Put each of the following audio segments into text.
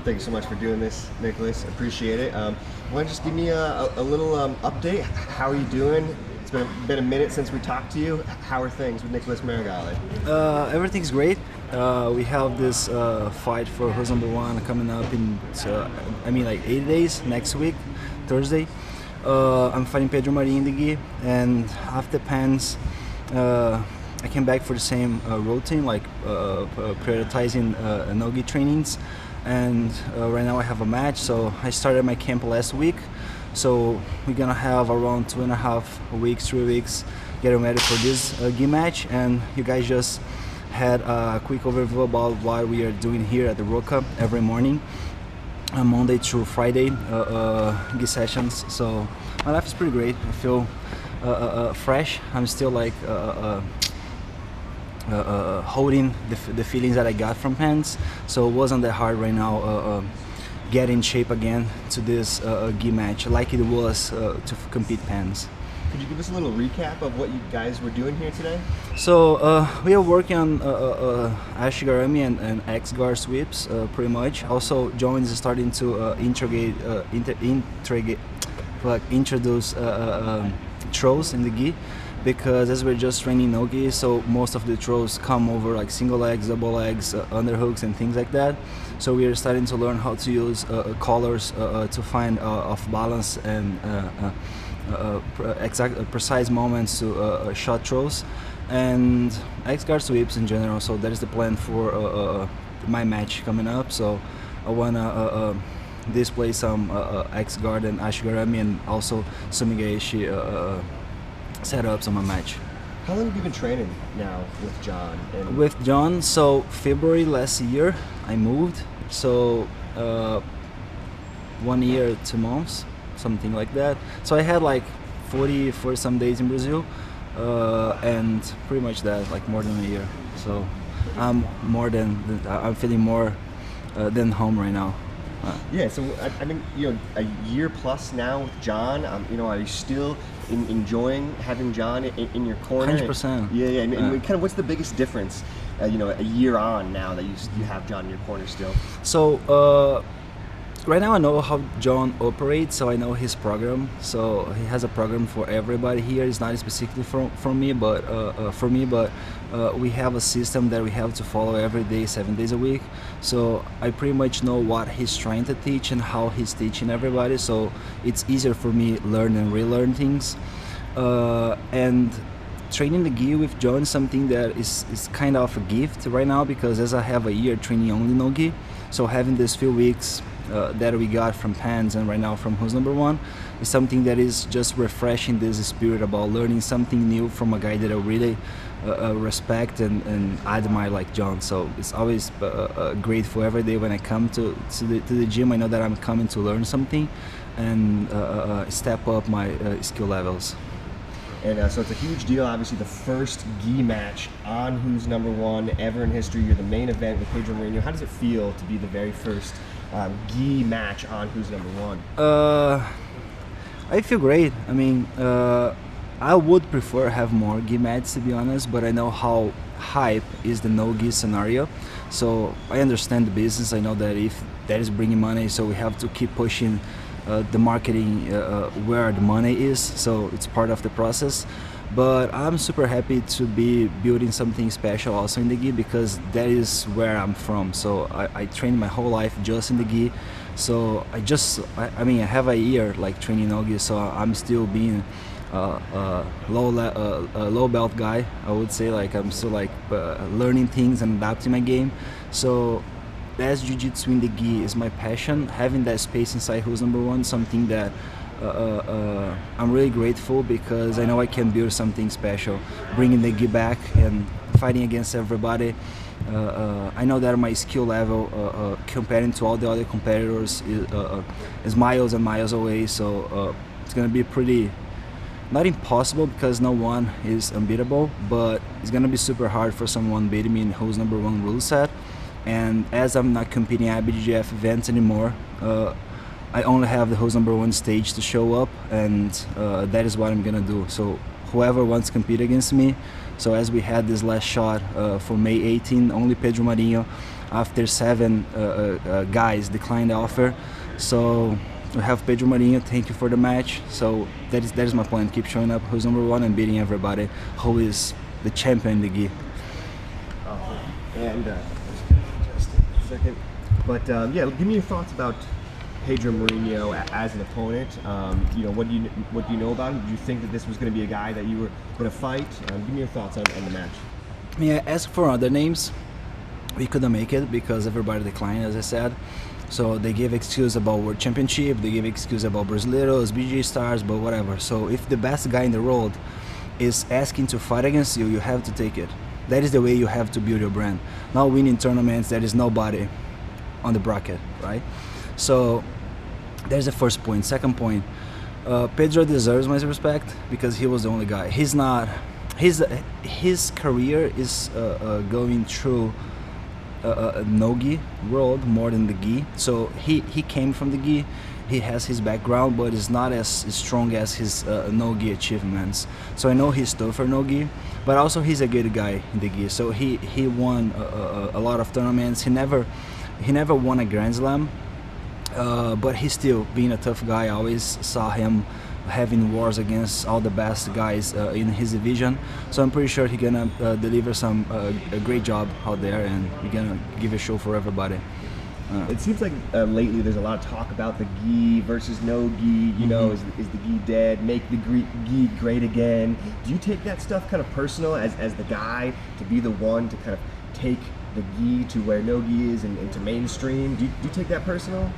Thank you so much for doing this, Nicholas. Appreciate it. Why don't you just give me a little update? How are you doing? It's been a minute since we talked to you. How are things with Nicholas Meregali? Everything's great. We have this fight for who's number one coming up in, like 8 days, next week, Thursday. I'm fighting Pedro Marin in the gi, and after Pans, I came back for the same routine, like prioritizing nogi trainings. And right now I have a match, so I started my camp last week. So we're gonna have around 2.5 weeks, 3 weeks getting ready for this gi match. And you guys just had a quick overview about what we are doing here at the Roca every morning, Monday through Friday gi sessions. So my life is pretty great. I feel fresh. I'm still like holding the feelings that I got from Pans, so it wasn't that hard right now get in shape again to this gi match like it was to compete Pans. Could you give us a little recap of what you guys were doing here today? So we are working on ashigarami and X-guard sweeps pretty much. Also John is starting to introduce throws in the gi, because as we're just training nogi, so most of the throws come over like single legs, double legs, underhooks and things like that. So we are starting to learn how to use collars to find off balance and precise moments to shot throws and X-guard sweeps in general. So that is the plan for my match coming up. So I wanna display some X-guard and ashigarami and also sumigaeshi setups on my match. How long have you been training now with John? With John, so February last year I moved, so 1 year, 2 months, something like that. So I had like 40 some days in Brazil, and pretty much that, like more than a year. So I'm feeling more than home right now. Yeah, so I think a year plus now with John. Are you still enjoying having John in your corner? 100%. Yeah. And kind of what's the biggest difference? A year on now that you have John in your corner still. So right now I know how John operates, so I know his program. So he has a program for everybody here. It's not specifically for me, but for me. But we have a system that we have to follow every day, 7 days a week. So I pretty much know what he's trying to teach and how he's teaching everybody. So it's easier for me learn and relearn things. And training the gi with John is something that is kind of a gift right now, because as I have a year training only no gi, so having these few weeks that we got from Pans and right now from Who's Number One is something that is just refreshing this spirit about learning something new from a guy that I really respect and admire like John. So it's always grateful every day when I come to the gym. I know that I'm coming to learn something and step up my skill levels. And so it's a huge deal. Obviously, the first gi match on Who's Number One ever in history. You're the main event with Pedro Marin. How does it feel to be the very first gi match on Who's Number One? I feel great. I mean, I would prefer have more gi matches, to be honest, but I know how hype is the no gi scenario. So I understand the business. I know that if that is bringing money, so we have to keep pushing the marketing where the money is, so it's part of the process. But I'm super happy to be building something special also in the gi, because that is where I'm from. So I trained my whole life just in the gi. So I have a year like training nogi, so I'm still being low belt guy, I would say. Like I'm still like learning things and adapting my game. So as jiu-jitsu in the gi is my passion, having that space inside Who's Number One, something that I'm really grateful, because I know I can build something special, bringing the gi back and fighting against everybody. I know that my skill level comparing to all the other competitors is miles and miles away, so it's gonna be pretty, not impossible because no one is unbeatable, but it's gonna be super hard for someone beating me in Who's Number One rule set. And as I'm not competing at IBJJF events anymore, I only have the Who's Number One stage to show up, and that is what I'm gonna do. So whoever wants to compete against me. So as we had this last shot for May 18, only Pedro Marinho after 7 guys declined the offer. So we have Pedro Marinho. Thank you for the match. So that is my plan. Keep showing up who's number 1 and beating everybody who is the champion in the gi. And just a second. But yeah, give me your thoughts about Pedro Marinho as an opponent. You know, what do you know about him? Did you think that this was going to be a guy that you were going to fight? Give me your thoughts on the match. I mean, I asked for other names. We couldn't make it because everybody declined, as I said. So they gave excuse about World Championship, they gave excuse about Brasileiros, BG Stars, but whatever. So if the best guy in the world is asking to fight against you, you have to take it. That is the way you have to build your brand. Not winning tournaments, there is nobody on the bracket, right? So there's the first point. Second point, Pedro deserves my respect because he was the only guy. He's not, his career is going through nogi world more than the gi. So he came from the gi, he has his background, but is not as strong as his nogi achievements. So I know he's tougher nogi, but also he's a good guy in the gi. So he won a lot of tournaments. He never won a Grand Slam, but he's still being a tough guy. I always saw him having wars against all the best guys in his division. So I'm pretty sure he's gonna deliver a great job out there, and we're gonna give a show for everybody. It seems like lately there's a lot of talk about the gi versus no gi. You know, is the gi dead? Make the gi great again. Do you take that stuff kind of personal as the guy to be the one to kind of take the gi to where no gi is and to mainstream? Do you take that personal?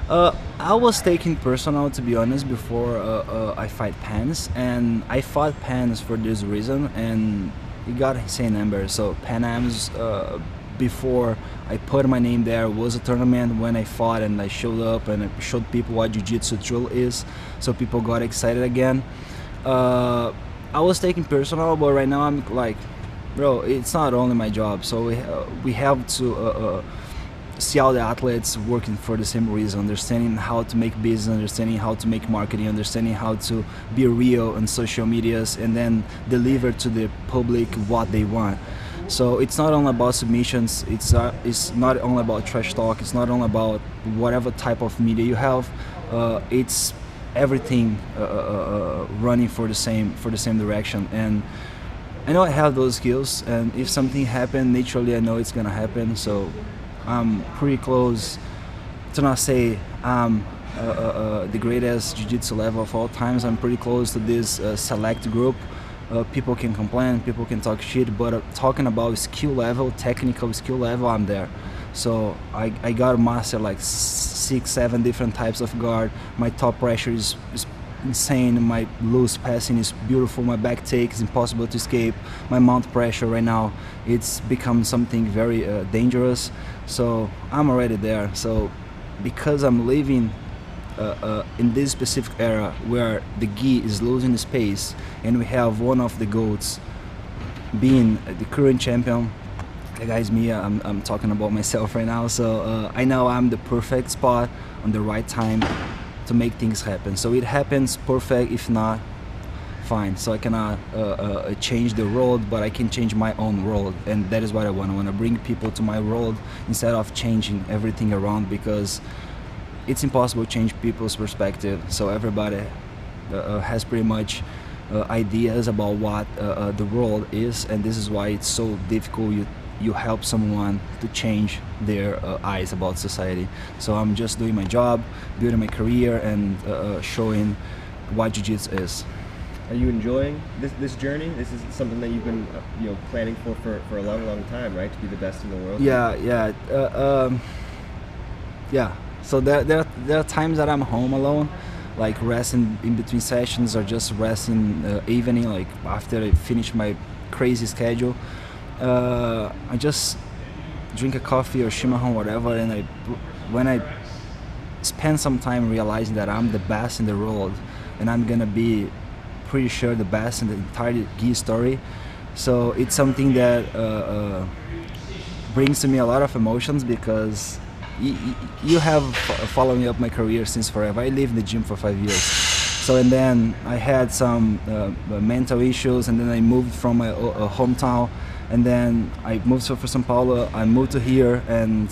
I was taking personal, to be honest, before I fight Pans, and I fought Pans for this reason, and he got his same number. So Pan Am's, before I put my name there, was a tournament when I fought and I showed up and I showed people what jiu-jitsu truly is, so people got excited again. I was taking personal, but right now I'm like, bro, it's not only my job, so we have to see all the athletes working for the same reason, understanding how to make business, understanding how to make marketing, understanding how to be real on social medias, and then deliver to the public what they want. So it's not only about submissions, it's not only about trash talk, it's not only about whatever type of media you have, it's everything running for the same direction. And I know I have those skills, and if something happens, naturally I know it's gonna happen. So I'm pretty close to not say I'm the greatest jiu-jitsu level of all times. I'm pretty close to this select group. People can complain, people can talk shit, but talking about skill level, technical skill level, I'm there. So I got to master like 6-7 different types of guard. My top pressure is insane. My loose passing is beautiful. My back take is impossible to escape. My mount pressure right now, it's become something very dangerous. So I'm already there. So because I'm living in this specific era where the gi is losing space, and we have one of the GOATs being the current champion. The guy's me, I'm talking about myself right now, so I know I'm the perfect spot on the right time to make things happen. So it happens perfect, if not, fine. So I cannot change the world, but I can change my own world, and that is what I want to bring people to my world instead of changing everything around, because it's impossible to change people's perspective. So everybody has pretty much ideas about what the world is, and this is why it's so difficult. You help someone to change their eyes about society. So I'm just doing my job, building my career, and showing what jiu-jitsu is. Are you enjoying this journey? This is something that you've been planning for a long time, right? To be the best in the world. Yeah. So there are times that I'm home alone, like resting in between sessions, or just resting evening, like after I finish my crazy schedule. I just drink a coffee or Shimahan, whatever, and when I spend some time realizing that I'm the best in the world, and I'm gonna be pretty sure the best in the entire gi story. So it's something that brings to me a lot of emotions, because you have followed me up my career since forever. I lived in the gym for 5 years. So, and then I had some mental issues, and then I moved from my hometown, and then I moved for São Paulo. I moved to here, and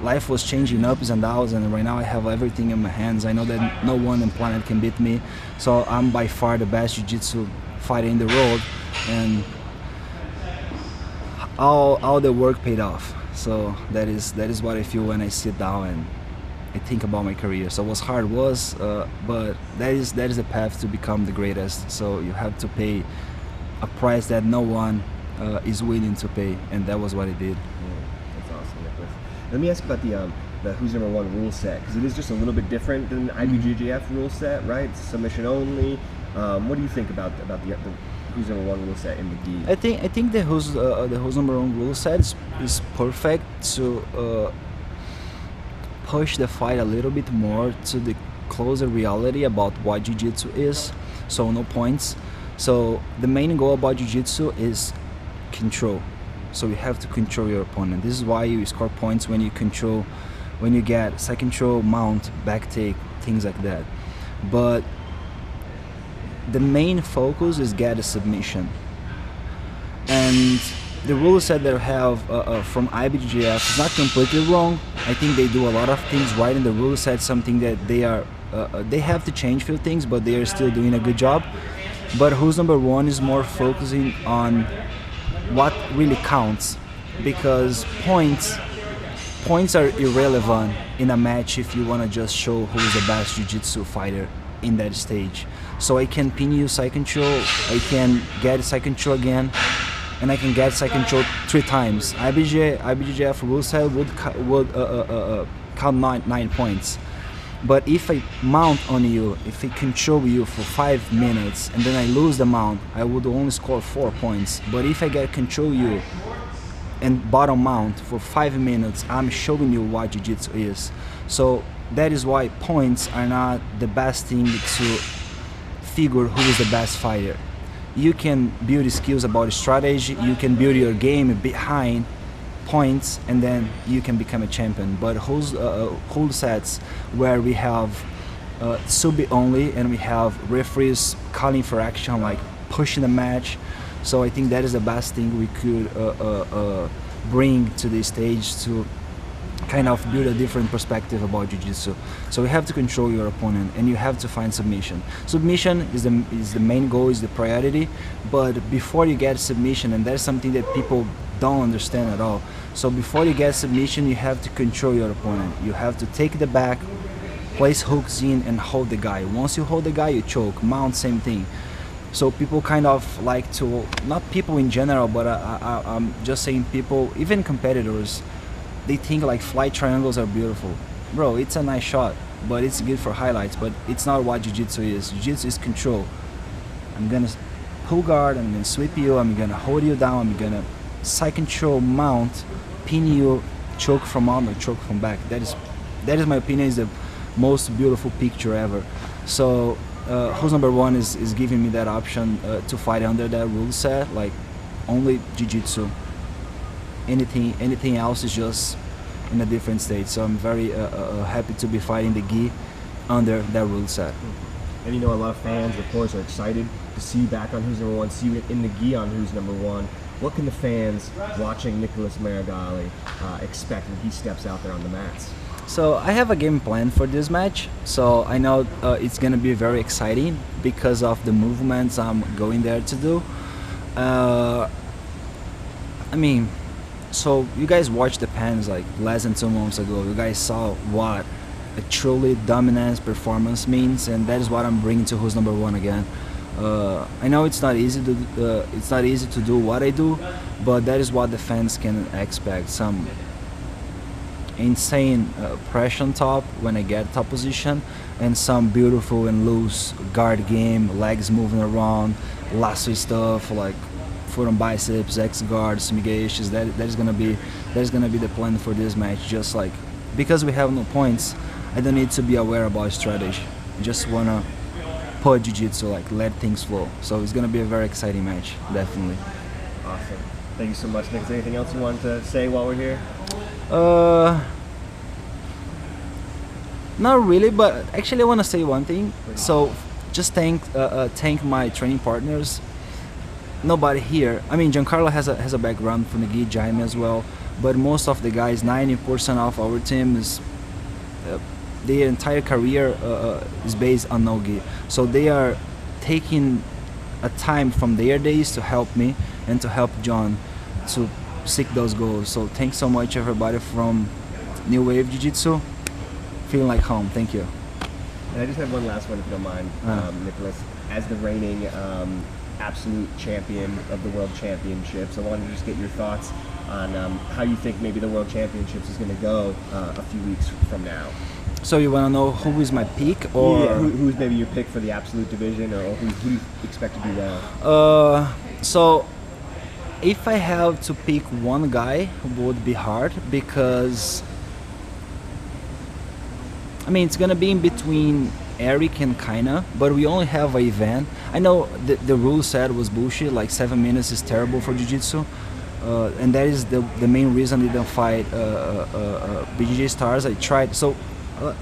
life was changing ups and downs, and right now I have everything in my hands. I know that no one on the planet can beat me, so I'm by far the best jiu-jitsu fighter in the world, and all the work paid off. So that is what I feel when I sit down and I think about my career. So what's hard was, but that is the path to become the greatest. So you have to pay a price that no one is willing to pay, and that was what I did. That's awesome, Nicholas. Let me ask about the Who's Number One rule set, because it is just a little bit different than the IBJJF rule set, right? It's submission only. What do you think about the Who's Number One rule set in the gi? I think the Who's Number One rule set is perfect to push the fight a little bit more to the closer reality about what jiu-jitsu is. So no points. So the main goal about jiu-jitsu is control. So you have to control your opponent. This is why you score points when you get side control, mount, back take, things like that. But the main focus is get a submission. And the rule set that I have from IBJJF is not completely wrong. I think they do a lot of things right in the rule set, something that they have to change a few things, but they are still doing a good job. But Who's Number One is more focusing on what really counts, because points are irrelevant in a match if you want to just show who's the best jiu-jitsu fighter in that stage. So I can pin you side control, I can get side control again, and I can get side control 3 times. IBJJF rule set would count 9 points. But if I mount on you, if I control you for 5 minutes and then I lose the mount, I would only score 4 points. But if I get control you and bottom mount for 5 minutes, I'm showing you what jiu-jitsu is. So that is why points are not the best thing to figure who is the best fighter. You can build skills about strategy, you can build your game behind points, and then you can become a champion. But whole sets where we have sub only and we have referees calling for action, like pushing the match. So I think that is the best thing we could bring to the stage to kind of build a different perspective about jiu-jitsu. So you have to control your opponent and you have to find submission. Submission is the main goal, is the priority, but before you get submission, and that's something that people don't understand at all. So before you get submission, you have to control your opponent. You have to take the back, place hooks in, and hold the guy. Once you hold the guy, you choke. Mount, same thing. So people kind of like to, not people in general, but I'm just saying people, even competitors, they think like flight triangles are beautiful. Bro, it's a nice shot, but it's good for highlights, but it's not what jiu-jitsu is. Jiu-jitsu is control. I'm gonna pull guard, I'm gonna sweep you, I'm gonna hold you down, I'm gonna side control, mount, pin you, choke from arm or choke from back. That is my opinion, is the most beautiful picture ever. So Who's Number One is giving me that option to fight under that rule set, like only jiu-jitsu. Anything else is just in a different state. So I'm very happy to be fighting the gi under that rule set. And you know, a lot of fans, of course, are excited to see you back on Who's Number One, see you in the gi on Who's Number One. What can the fans watching Nicholas Meregali expect when he steps out there on the mats? So I have a game plan for this match. So I know it's gonna be very exciting because of the movements I'm going there to do. I mean, so you guys watched the Pens like less than 2 months ago. You guys saw what a truly dominance performance means, and that is what I'm bringing to Who's Number One again. I know it's not easy to do what I do, but that is what the fans can expect. Some insane pressure on top when I get top position, and some beautiful and loose guard game, legs moving around, lasso stuff like foot on biceps, X guards, smigations. That is gonna be the plan for this match. Just like, because we have no points, I don't need to be aware about strategy. I just wanna put jiu-jitsu, like let things flow. So it's gonna be a very exciting match, definitely. Awesome. Thank you so much, Nick. Is there anything else you want to say while we're here? Not really, but actually I want to say one thing. So just thank my training partners. nobody here. I mean, Giancarlo has a background from the gi, Jaime as well, but most of the guys, 90% of our team is their entire career is based on nogi. So they are taking a time from their days to help me and to help John to seek those goals. So thanks so much everybody from New Wave Jiu-Jitsu. Feeling like home. Thank you. And I just have one last one, if you don't mind, Nicholas. As the reigning absolute champion of the World Championships, I wanted to just get your thoughts on how you think maybe the World Championships is going to go a few weeks from now. So you want to know who is my pick, or yeah, who's maybe your pick for the absolute division, or who you expect to do well? So if I have to pick one guy, it would be hard, because I mean it's gonna be in between Eric and Kaina, but we only have an event. I know the rule said was bullshit, like 7 minutes is terrible for Jiu-Jitsu, and that is the main reason I didn't fight BJJ Stars. I tried, so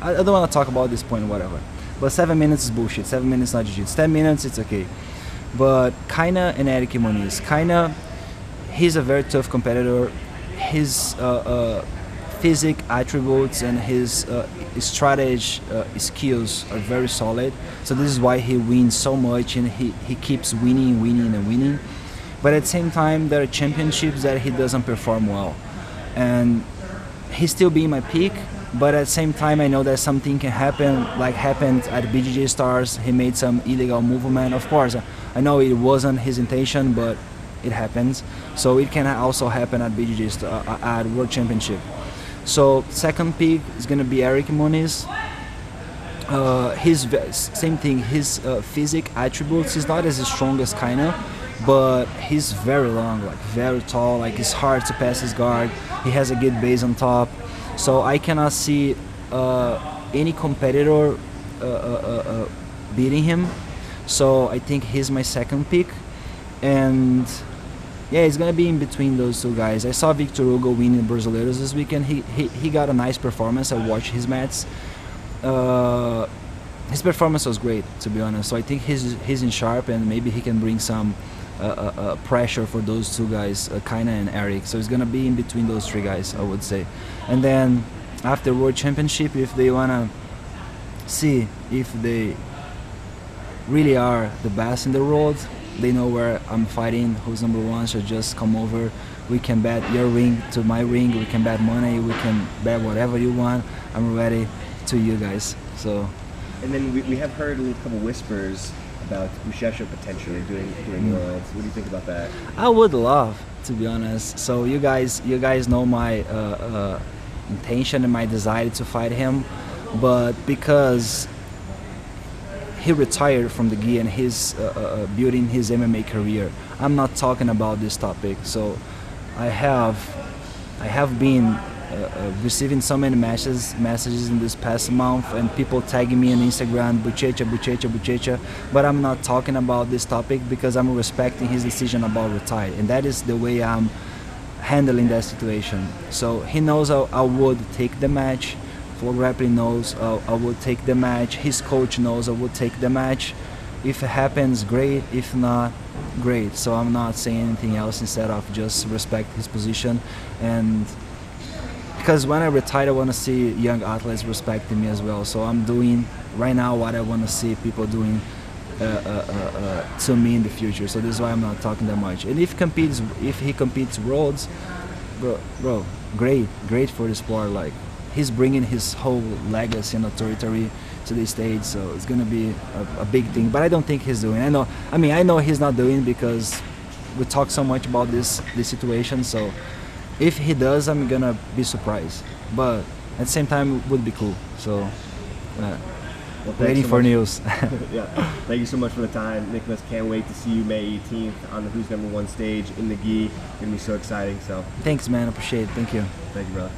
I don't want to talk about this point, whatever. But 7 minutes is bullshit. 7 minutes not jiu-jitsu. 10 minutes it's okay. But Kaina and Eric Moniz. Kaina, he's a very tough competitor. His physic attributes and his strategy skills are very solid. So this is why he wins so much, and he keeps winning. But at the same time, there are championships that he doesn't perform well, and he's still being my pick. But at the same time, I know that something can happen, like happened at BJJ Stars. He made some illegal movement. Of course, I know it wasn't his intention, but it happens. So it can also happen at BJJ at World Championship. So second pick is gonna be Eric Moniz. His same thing. His physic attributes. He's not as strong as Kaina, but he's very long, like very tall. Like it's hard to pass his guard. He has a good base on top. So I cannot see any competitor beating him. So I think he's my second pick. And yeah, it's gonna be in between those two guys. I saw Victor Hugo winning Brasileiros this weekend. He got a nice performance. I watched his match. His performance was great, to be honest. So I think he's in sharp, and maybe he can bring some pressure for those two guys, Kaina and Eric. So it's gonna be in between those three guys, I would say. And then after World Championship, if they wanna see if they really are the best in the world, they know where I'm fighting, who's number one. So just come over. We can bet your ring to my ring. We can bet money. We can bet whatever you want. I'm ready to you guys. So. And then we have heard a couple whispers about Ushesha potentially doing Worlds. What do you think about that? I would love, to be honest. So you guys know my intention and my desire to fight him, but because he retired from the gi and he's building his MMA career, I'm not talking about this topic. So I have been receiving so many messages in this past month, and people tagging me on Instagram, Buchecha, but I'm not talking about this topic because I'm respecting his decision about retire, and that is the way I'm handling that situation. So he knows I would take the match. FloGrappling knows I would take the match. His coach knows I would take the match. If it happens, great. If not, great. So I'm not saying anything else instead of just respect his position. And because when I retire, I want to see young athletes respecting me as well. So I'm doing right now what I want to see people doing to me in the future. So this is why I'm not talking that much. And if he competes Worlds, bro, great for the sport. Like he's bringing his whole legacy and authority to the stage. So it's gonna be a big thing. But I don't think he's doing. I know he's not doing because we talk so much about this situation. So if he does, I'm gonna be surprised. But at the same time, it would be cool. So, waiting for news. Yeah, thank you so much for the time, Nicholas. Can't wait to see you May 18th on the Who's Number One stage in the gi. It's gonna be so exciting. So, thanks, man. Appreciate it. Thank you. Thank you, brother.